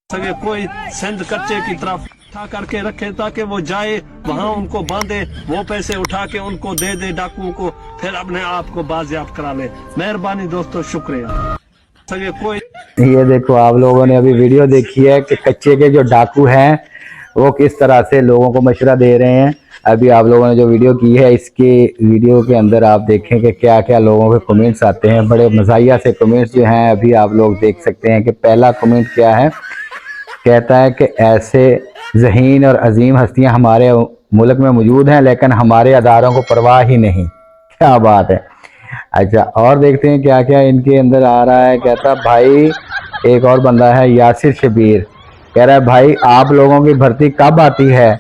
सके कोई सिंध कच्चे की तरफ उठा करके रखे ताकि वो जाए वहां उनको बांधे, वो पैसे उठा के उनको दे दे डाकुओं को, फिर अपने आप को बाजियाब करा ले। मेहरबानी दोस्तों, शुक्रिया। सके कोई ये देखो, आप लोगों ने अभी वीडियो देखी है कि कच्चे के जो डाकू हैं वो किस तरह से लोगों को मशवरा दे रहे हैं। अभी आप लोगों ने जो वीडियो की है, इसके वीडियो के अंदर आप देखें कि क्या क्या लोगों के कमेंट्स आते हैं। बड़े मज़ाहिया से कमेंट्स जो हैं अभी आप लोग देख सकते हैं कि पहला कमेंट क्या है। कहता है कि ऐसे ज़हीन और अजीम हस्तियां हमारे मुल्क में मौजूद हैं लेकिन हमारे अदारों को परवाह ही नहीं। क्या बात है। अच्छा, और देखते हैं क्या क्या इनके अंदर आ रहा है। कहता भाई, एक और बंदा है यासिर शबीर, कह रहा है भाई आप लोगों की भर्ती कब आती है।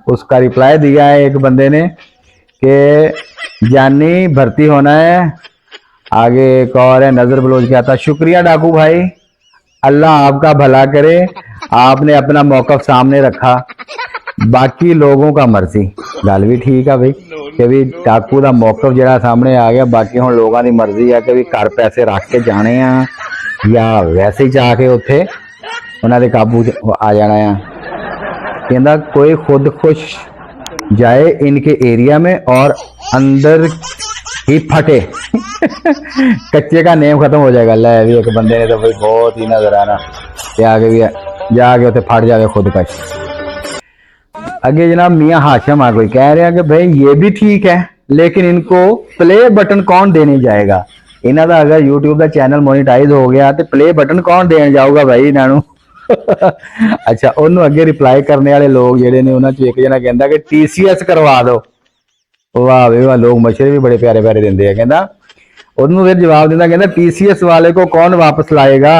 उसका रिप्लाई दिया है एक बंदे ने कि जानी भर्ती होना है। आगे एक और है नजर बलोच, कहता शुक्रिया डाकू भाई, अल्लाह आपका भला करे, आपने अपना मौकफ सामने रखा, बाकी लोगों का मर्जी। गल भी ठीक है भाई कि भी डाकू का मौकफ जरा सामने आ गया, बाकी हम लोगों की मर्जी है कि भी घर पैसे रख के जाने या वैसे ही जाके उत्थे उन्होंने काबू आ जाना है। कहता कोई खुद खुश जाए इनके एरिया में और अंदर ही फटे। कच्चे का नेम खत्म हो जाएगा। ले भी एक बंदे ने तो भाई बहुत ही नजर आना कि आगे भी जाके उसे फट जाए खुद कश। आगे जनाब मियाँ हाशिम आ कोई कह रहे हैं कि भाई ये भी ठीक है लेकिन इनको प्ले बटन कौन देने जाएगा। इन्हों का अगर यूट्यूब का चैनल मोनिटाइज हो गया तो प्ले बटन कौन देने जाऊगा भाई इन्हों। अच्छा, उन्होंने अगे रिप्लाई करने वाले लोग जेडे ने उन्होंने चो एक जना कहता कि TCS करवा दो। वाह भाई वाह, लोग मशवरे भी बड़े प्यारे प्यारे देंगे है। कहता उन्होंने फिर जवाब देता, कहता TCS वाले को कौन वापस लाएगा।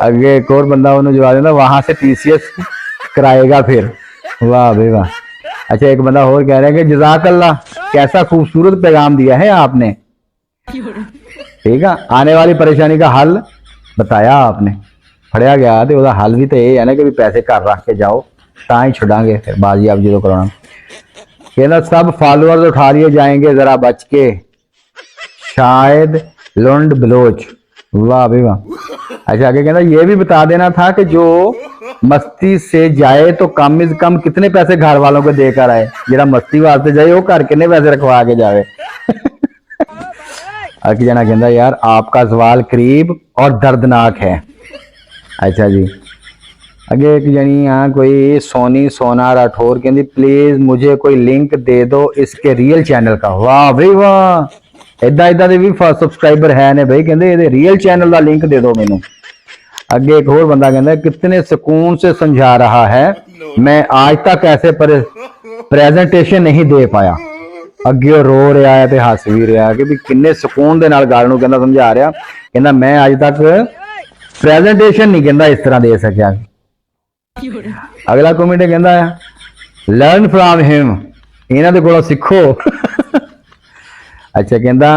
अगे एक और बंदा उन्होंने जवाब देता वहां से TCS कराएगा फिर। वाह भाई वाह। अच्छा, एक बंदा और कह रहा है कि जज़ाकल्लाह, कैसा खूबसूरत पैगाम दिया है आपने। ठीक है, आने वाली परेशानी का हल बताया आपने। फड़िया गया तो वह हल भी तो यह है ना कि पैसे घर रख के जाओ ता ही छुड़ांगे फिर बाजी आप जो कराना। कहना सब फॉलोअर्स उठा लिए जाएंगे जरा बच के, शायद लुंड बलोच। वाह भाई वाह। अच्छा, आगे कहना ये भी बता देना था कि जो मस्ती से जाए तो कम से कम कितने पैसे घर वालों को देकर आए। जरा मस्ती वास्ते जाए वो घर कितने पैसे रखवा के जाए। अगे जना कहता यार आपका सवाल करीब और दर्दनाक है। अच्छा जी, अगे एक जनी यहाँ कोई सोनी सोना राठौर कहती प्लीज मुझे कोई लिंक दे दो इसके रियल चैनल का। वाह भाई वाह, इदा इदा दे भी सब्सक्राइबर है ने भाई, कहते ये रियल चैनल का लिंक दे दो मैनू। अगे एक और बंदा कहता कितने सुकून से समझा रहा है, मैं आज तक ऐसे प्रेजेंटेशन नहीं दे पाया। अगे रो रहा है तो हस भी रहा कि भी किन्ने सुकून दे नाल गल नूं कहंदा समझा रहा। कहंदा मैं आज तक प्रेजेंटेशन नहीं कहंदा इस तरह दे सकिया। अगला कमेंट कहंदा लर्न फ्रॉम हिम, इन्हां दे कोलों सीखो। अच्छा, कहंदा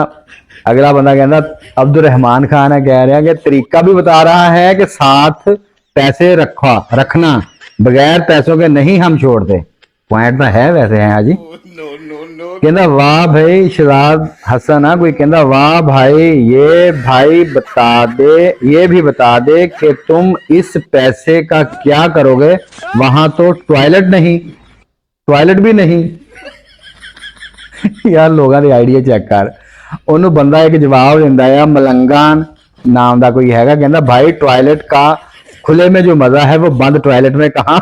अगला बंदा कहंदा अब्दुल रहमान खान है, कह रहा कि तरीका भी बता रहा है कि साथ पैसे रखना, बगैर पैसों के नहीं हम छोड़ते। पॉइंट तो है वैसे है हाजी। कहंदा वाह भाई शहजाद हसन है कोई, कहंदा वाह भाई ये भाई बता दे, ये भी बता दे कि तुम इस पैसे का क्या करोगे, वहां तो टॉयलेट भी नहीं। यार लोगों के आइडिया चेक कर। उन्होंने बंदा एक जवाब दिंदा है, मलंगान नाम का कोई हैगा, कहंदा भाई टॉयलेट का खुले में जो मजा है वो बंद टॉयलेट में कहाँ।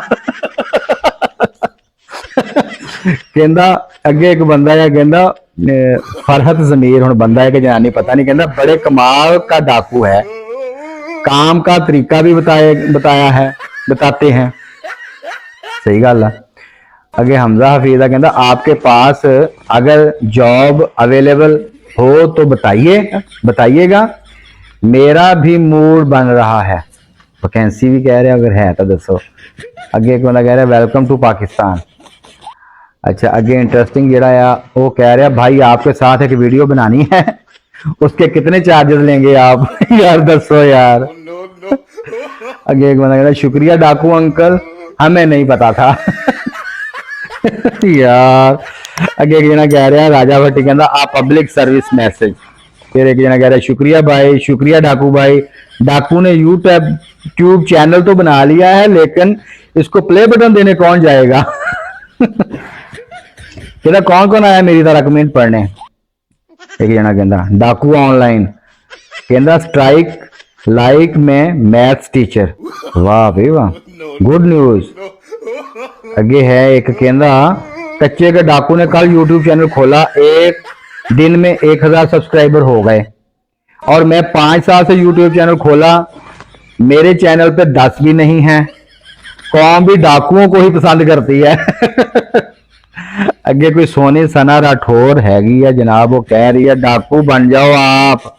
कहंदा अगे एक बंदा है, कहंदा फरहत जमीर, हुण बंदा है कि जनानी पता नहीं, कहंदा बड़े कमाल का डाकू है, काम का तरीका भी बताते हैं। सही गल है। अगे हमजा हफीज है, कहंदा आपके पास अगर जॉब अवेलेबल हो तो बताइएगा, मेरा भी मूड बन रहा है। वैकेंसी भी कह रहे अगर है तो दसो। अगे एक बंदा कह रहा है वेलकम टू पाकिस्तान। अच्छा, अगे इंटरेस्टिंग जरा है वो कह रहा भाई आपके साथ एक वीडियो बनानी है, उसके कितने चार्जेस लेंगे आप। यार दसो यार। अगे एक बंदा कह रहा शुक्रिया डाकू अंकल, हमें नहीं पता था। यार अगे एक जना कह रहा राजा भट्टी कहता आ पब्लिक सर्विस मैसेज, फिर एक जना कह रहा है शुक्रिया भाई, शुक्रिया डाकू भाई। डाकू ने यूट्यूब चैनल तो बना लिया है, लेकिन इसको प्ले बटन देने कौन जाएगा? कहता कौन कौन आया मेरी तरह कमेंट पढ़ने? एक जना कहता डाकू ऑनलाइन, कहता स्ट्राइक लाइक में मैथ्स टीचर। वाह भाई वाह, गुड न्यूज। अगे है एक कहता कच्चे के डाकू ने कल यूट्यूब चैनल खोला, एक दिन में 1000 सब्सक्राइबर हो गए, और मैं 5 साल से यूट्यूब चैनल खोला, मेरे चैनल पे 10 भी नहीं है। कौम भी डाकुओं को ही पसंद करती है। अगे कोई सोनी सना राठौर हैगी है जनाब, वो कह रही है डाकू बन जाओ आप।